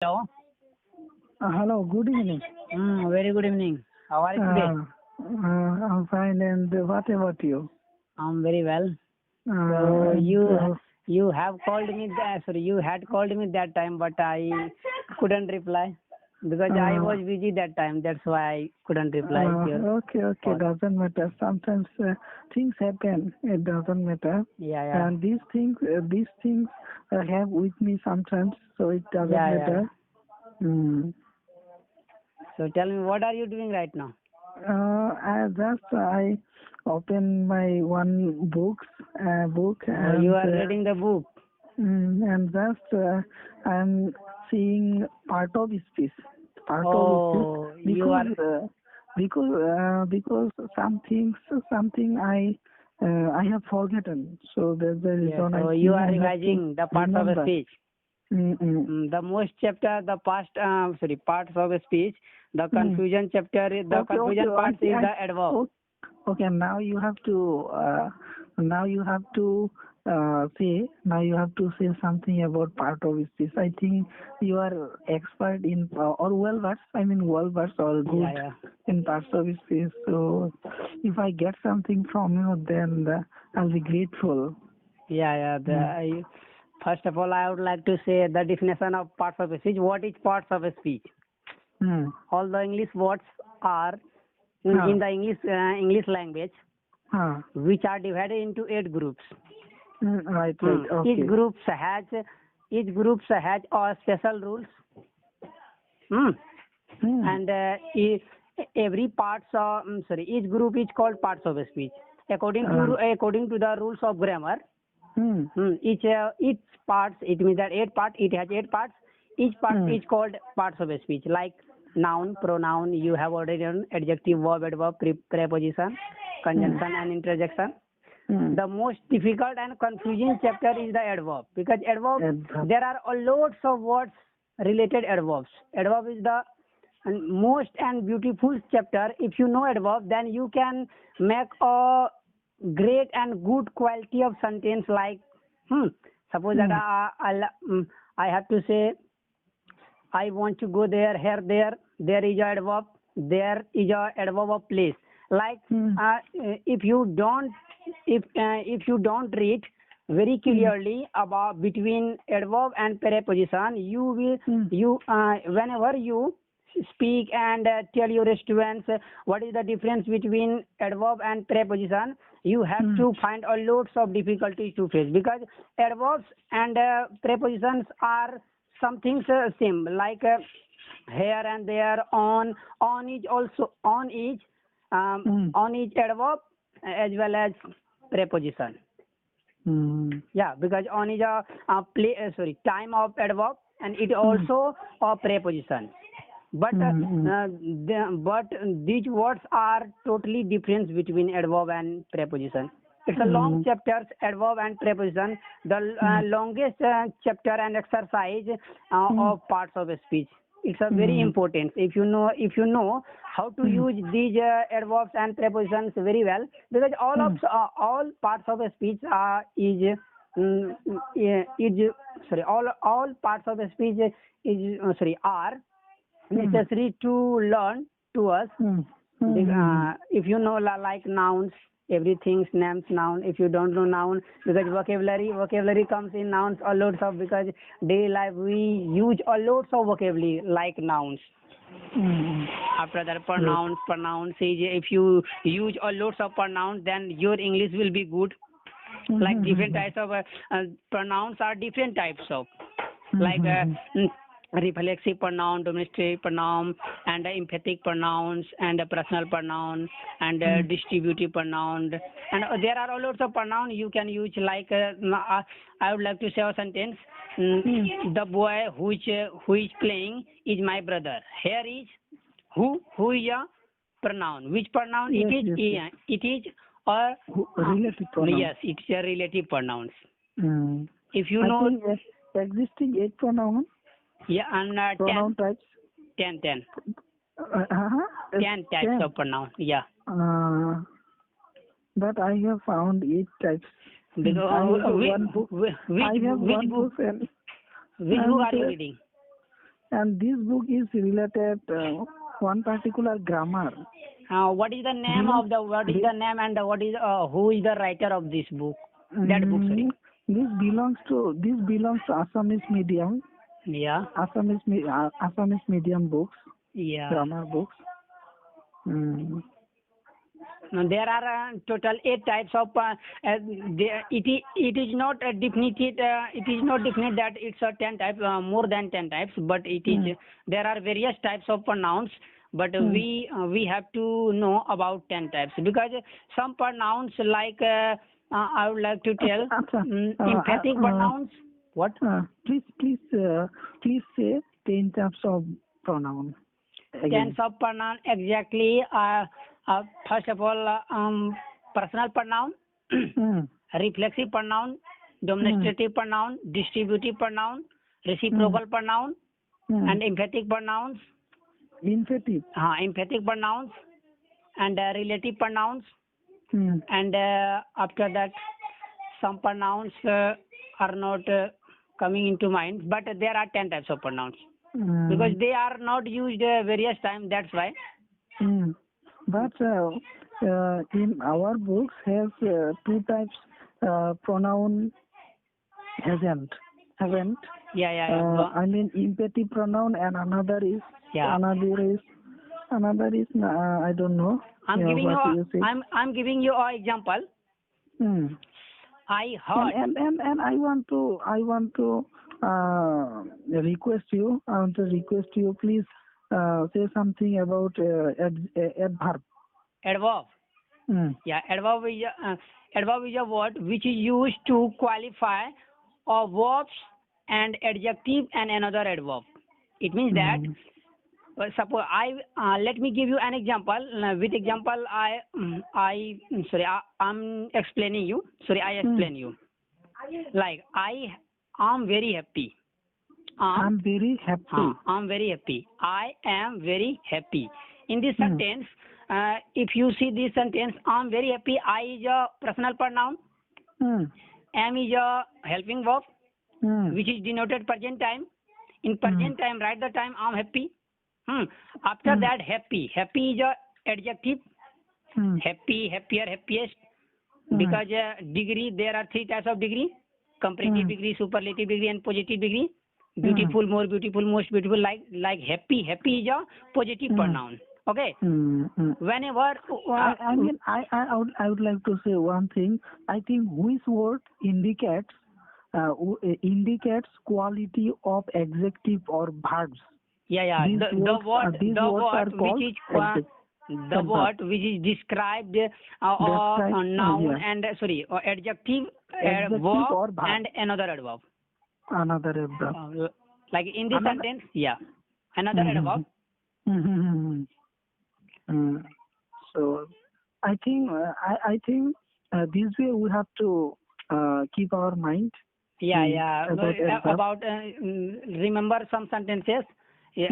Hello. Hello, good evening. Very good evening. How are you today? I'm fine, and what about you? I'm very well. So And, you have called me you had called me that time, but I couldn't reply because I was busy that time. That's why I couldn't reply here. Okay, doesn't matter. Sometimes things happen. It doesn't matter. Yeah. And these things I have with me sometimes, so it doesn't matter. Mm. So tell me, what are you doing right now? I open my one book. And you are reading the book. And just I'm seeing part of speech. You are. Because something I have forgotten. So that's the reason So you are revising the parts of a speech. The most chapter, the parts of a speech. The confusion chapter, confusion part is the adverb. Okay, now you have to say something about part of speech. I think you are expert in or well versed or good in parts of speech. So if I get something from you, then I'll be grateful. First of all, I would like to say the definition of parts of a speech. What is parts of a speech? All the English words are in the English language, which are divided into 8 groups. Right. Okay. Each group has special rules. And each group is called parts of a speech according to the rules of grammar. Each parts, it means that 8 parts. It has 8 parts. Each part is called parts of a speech, like noun, pronoun. You have already done adjective, verb, adverb, preposition, conjunction, and interjection. The most difficult and confusing chapter is the adverb, because there are lots of words related adverbs. Adverb is the most and beautiful chapter. If you know adverb, then you can make a great and good quality of sentence. Like suppose that I have to say, I want to go there, here, there. There is a adverb. There is a adverb of place. Like if you don't read very clearly about between adverb and preposition, you will whenever you speak and tell your students what is the difference between adverb and preposition, you have to find a lots of difficulties to face, because adverbs and prepositions are something same, like here and there. On is also on is adverb as well as preposition. Because on is a time of adverb, and it also a preposition. But these words are totally different between adverb and preposition. It's a long chapter, adverb and preposition. The longest chapter and exercise of parts of a speech. It's a very important. If you know how to use these adverbs and prepositions very well, because all parts of a speech all parts of a speech are necessary to learn to us. If you know like nouns, everything's names, noun. If you don't know noun, because vocabulary comes in nouns a lots of, because daily life we use a lots of vocabulary like nouns. After that, pronouns is, if you use a lots of pronouns, then your English will be good. Like different types of pronouns are different types of, like reflexive pronoun, demonstrative pronoun, and emphatic pronouns, and personal pronoun, and distributive pronoun, and there are a lots of pronouns you can use. Like I would like to say a sentence. The boy who is playing is my brother. Here is who is a pronoun. Which pronoun it is? Yes. It is a relative pronoun. Yes, it's a relative pronouns. If you I know think existing 8 pronouns. And pronoun 10 types. 10 10 types 10. of pronoun. But I have found 8 types. Because I have one book. Which book are you reading? and this book is related one particular grammar. What is the name of the? What is the name and what is who is the writer of this book? That book, sorry. This belongs to Assamese medium. Yeah. Assamese medium books. Yeah. Grammar books. There are total 8 types of. It is not definitive. It is not definite that it's a 10 types, more than 10 types, but it is. There are various types of pronouns, but we have to know about 10 types, because some pronouns like I would like to tell emphatic pronouns. What? Please say 10 types of pronoun. 10 of pronoun exactly. First of all, personal pronoun, reflexive pronoun, demonstrative pronoun, distributive pronoun, reciprocal pronoun, and emphatic pronouns. Emphatic pronouns and relative pronouns. And after that, some pronouns are not coming into mind, but there are 10 types of pronouns because they are not used various times. That's why. But in our books has 2 types pronoun haven't. Yeah. I mean emphatic pronoun, and another is I don't know. I'm giving you an example. I heard. And I want to request you. I want to request you, please say something about adverb. Adverb. Yeah, adverb is a word which is used to qualify verbs and adjective and another adverb. It means that. Suppose let me give you an example. With example, I'm explaining you. I explain you. Like I am very happy. I'm very happy. I'm very happy. I am very happy. In this sentence, if you see this sentence, I'm very happy. I is a personal pronoun. Am is a helping verb, which is denoted present time. In present time, write the time I'm happy. After that, happy. Happy is a adjective. Happy, happier, happiest. Because degree, there are 3 types of degree: comparative degree, superlative degree, and positive degree. Beautiful, more beautiful, most beautiful. Like happy. Happy is a positive pronoun. Okay. Whenever I would like to say one thing. I think which word indicates quality of adjective or verbs. Yeah. The word which is described or noun and or adjective, verb or and another adverb. Like in this sentence, another adverb. So I think this way we have to keep our mind. About remember some sentences.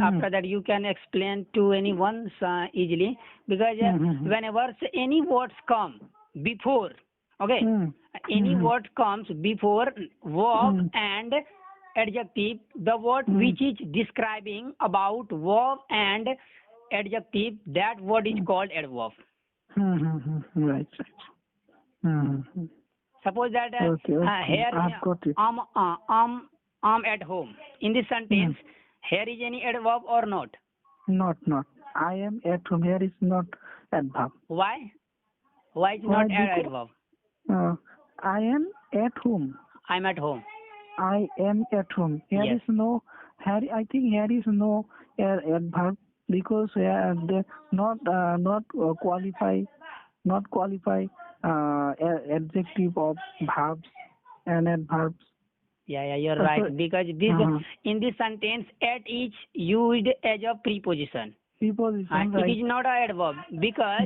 After that, you can explain to anyone easily, because whenever any words come before, any word comes before verb and adjective, the word which is describing about verb and adjective, that word is called adverb. Right. Suppose that here I'm at home. In this sentence, here is any adverb or not? Not. I am at home. Here is not adverb. Why? Why is not adverb? I am at home. I'm at home. I am at home. Here is no. I think here is no adverb, because not qualify adjective of verbs and adverbs. Yeah, you're right. Because this in this sentence, at is used as a preposition. Right. It is not an adverb, because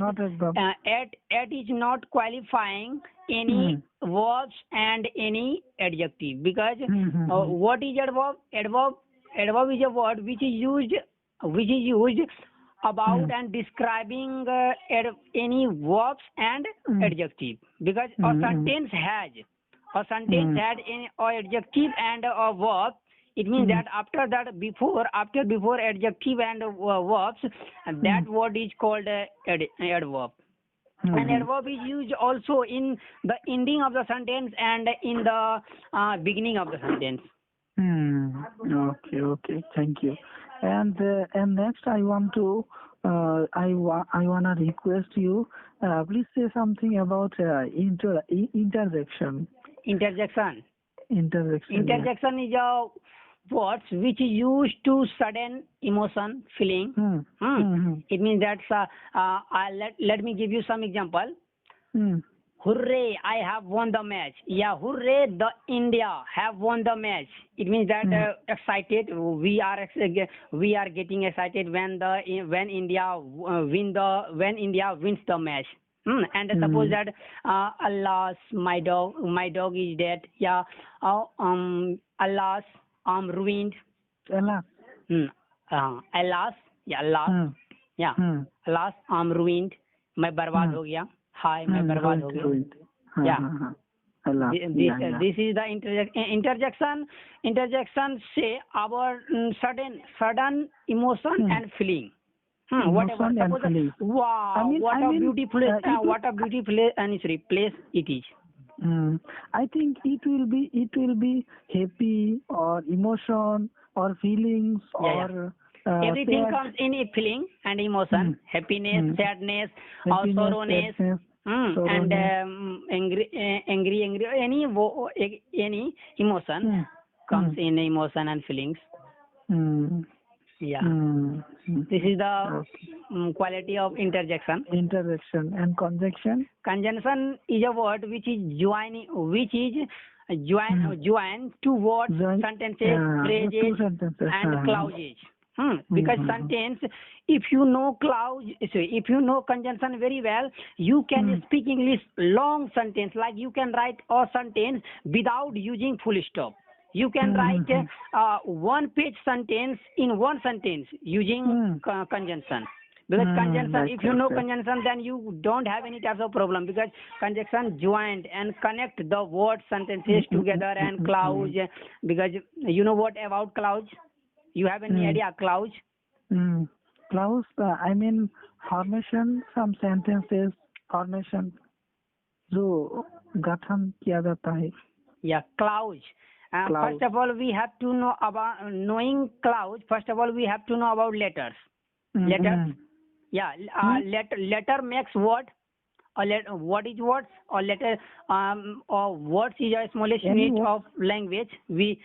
at is not qualifying any verbs and any adjective. Because what is adverb? Adverb is a word which is used about and describing any verbs and adjective. Because a sentence had any adjective and a verb It means that after before adjective and verbs, that word is called adverb. An adverb is used also in the ending of the sentence and in the beginning of the sentence. Okay. Thank you. And next, I want to I wanna request you. Please say something about interjection. Interjection. Interjection. Interjection is a words which is used to sudden emotion, feeling. It means that let me give you some example. Hooray! I have won the match. Yeah, hooray! The India have won the match. It means that excited. We are getting excited when India wins the match. And suppose that alas, my dog is dead. Yeah. Alas, I'm ruined. Alas. Alas. Yeah. Alas. Yeah. Alas, I'm ruined. मैं बर्बाद हो गया. Hi, मैं बर्बाद हो गया. Yeah. This is the interjection. Interjection say our sudden emotion and feeling. Whatever. Suppose, wow, what a beautiful place it is. I think it will be happy or emotion or feelings or everything comes in a feeling and emotion, happiness, sadness, or sorrowness, and angry, any emotion comes in emotion and feelings. Yeah. This is the quality of interjection. Interjection and conjunction. Conjunction is a word which is join two words, sentences, phrases, and clauses. Because sentence, if you know conjunction very well, you can speak English long sentence. Like you can write a sentence without using full stop. You can write one-page sentence in one sentence using conjunction. Because conjunction, if you know conjunction, then you don't have any types of problem. Because conjunction joined and connect the word sentences together and clause. Because you know what about clause? You have any idea clause? Clause, I mean formation, some sentences formation जो गठन किया जाता है. Yeah, clause. First of all, we have to know about knowing clause. First of all, we have to know about letters. Letters. Yeah. Letter makes what? What is words? Or letter? Or words is a smallest unit of language. Words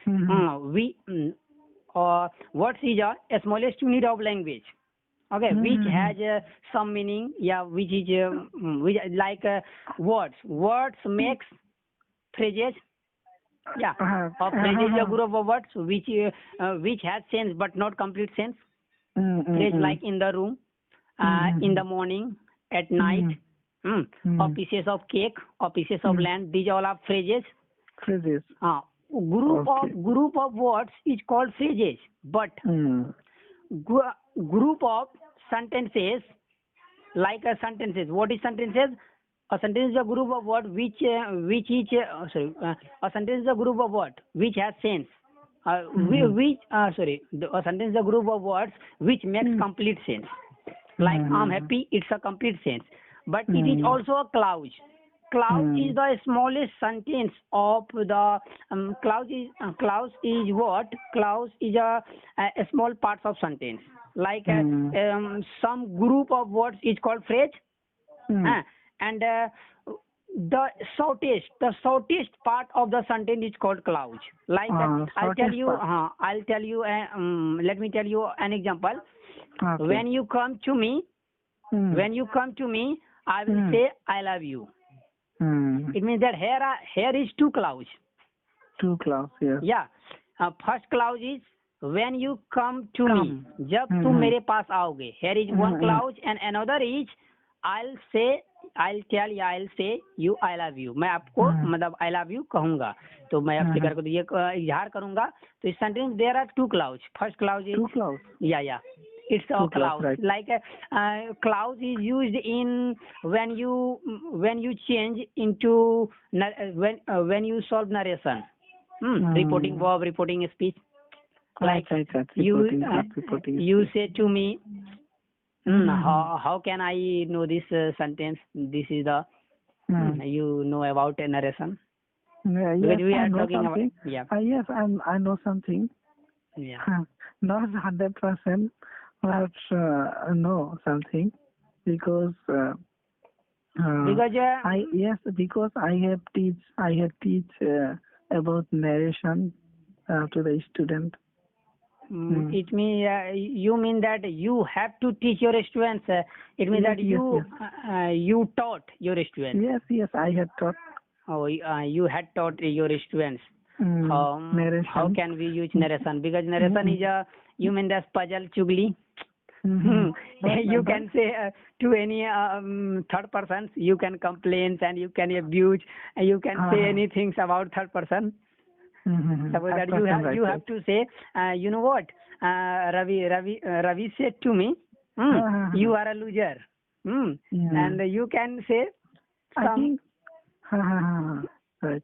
is a smallest unit of language. Okay, which has some meaning. Yeah, which is like words. Words makes phrases. Yeah, phrase is a group of words which has sense but not complete sense. Phrase like in the room, in the morning, at night, or pieces of cake, or pieces of land. These all are phrases. Phrases. Group of words is called phrases, but group of sentences like sentences. What is sentences? A sentence is a group of words a sentence is a group of words which has sense. A sentence is a group of words which makes complete sense. Like I'm happy, it's a complete sense. But it is also a clause. Clause is the smallest sentence of the clause is what? Clause is a small part of sentence. Like some group of words is called phrase. And the shortest part of the sentence is called clause. Like I'll tell you. Let me tell you an example. Okay. When you come to me, I will say I love you. It means that here is two clause. Two clause, yes. Yeah. First clause is when you come to me. जब तुम मेरे पास आओगे. Here is one clause and another is I'll say you I love you. मैं आपको मतलब I love you कहूँगा. तो मैं आपसे प्यार को ये इजहार करूँगा. तो इस sentence there are two clause. First clause is two clause. Yeah. It's a clause. Right. Like clause is used in when you change into when you solve narration. Reporting verb, reporting speech. Like Right. you Reporting you speech. say to me, how can I know this sentence? This is the you know about a narration because Yes, we I are know talking about something. yeah Yes, I know something. yeah Not 100%, but know something because because because I have teach about narration to the student. it means you mean that you have to teach your students. It means that you taught your students. Yes, I have taught Oh, you had taught your students how narration. can we use narration because narration is a you mean that's puzzle chugli. You can say to any third person, you can complain and you can abuse and you can say anything about third person. Suppose that you have to say, you know what, Ravi said to me, you are a loser, and you can say I some. think right.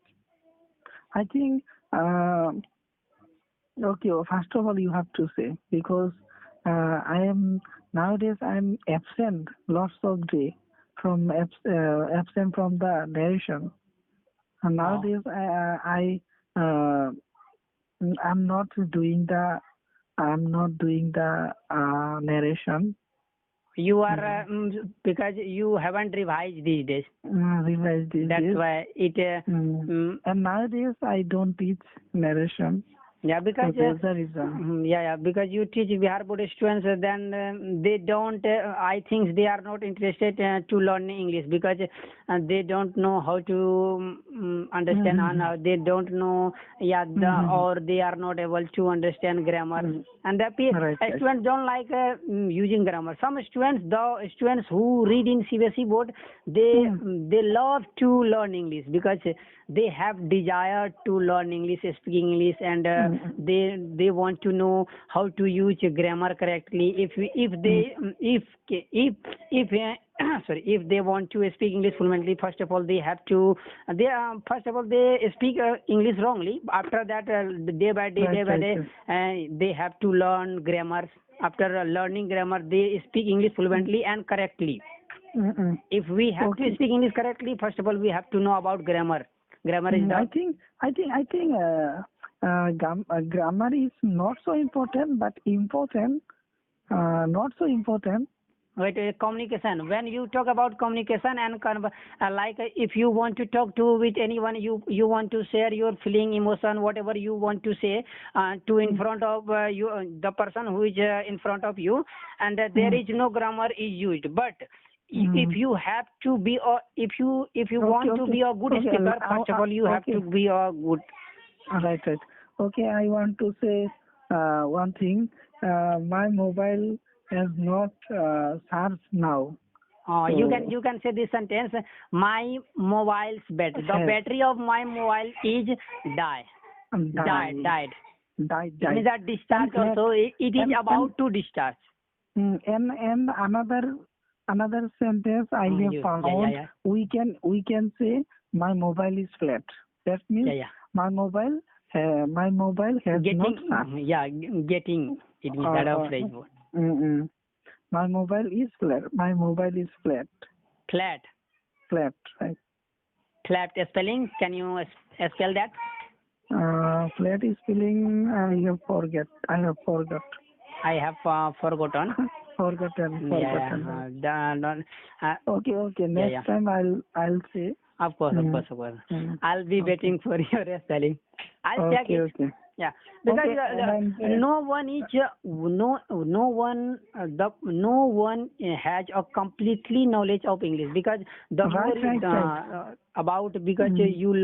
I think okay. First of all, you have to say because I am nowadays I'm absent lots of day from absent from the narration. And nowadays I'm not doing the narration. You are because you haven't revised these days. Revise these That's days. why it. And nowadays I don't teach narration. Yeah, because So that's the reason. yeah, because you teach Bihar board students, then they don't. I think they are not interested to learn English because they don't know how to understand and they don't know or they are not able to understand grammar. And the students don't like using grammar. Some students, the students who read in CBSE board, they love to learn English because they have desire to learn English, speaking English, and they want to know how to use grammar correctly. If they want to speak English fluently, first of all they have to they speak English wrongly. After that, day by day, they have to learn grammar. After learning grammar, they speak English fluently and correctly. If we have to speak English correctly, first of all we have to know about grammar. Grammar is I think grammar is not so important, but important. Not so important. Wait, communication. When you talk about communication and like if you want to talk to with anyone, you want to share your feeling, emotion, whatever you want to say to in front of you, the person who is in front of you, and there is no grammar is used. But if you have to be if you want to be a good speaker, first of all you have to be a good. Right. Okay, I want to say one thing. My mobile has not charged now. You can say this sentence. My mobile's battery. The battery of my mobile is died. Died. It means that discharge also. It is about to discharge. And another sentence I have found. We can say my mobile is flat. That means my mobile has not charged. Getting. It means that of phrase. My mobile is flat. My mobile is flat. Flat, right. Flat spelling. Can you spell that? Flat is spelling. I have forgot. I have forgotten. Forgotten. Okay. Next time I'll say. Of course. I'll be waiting for your spelling. I'll check it. Okay. Yeah, because no one has a completely knowledge of English because the more about because you learn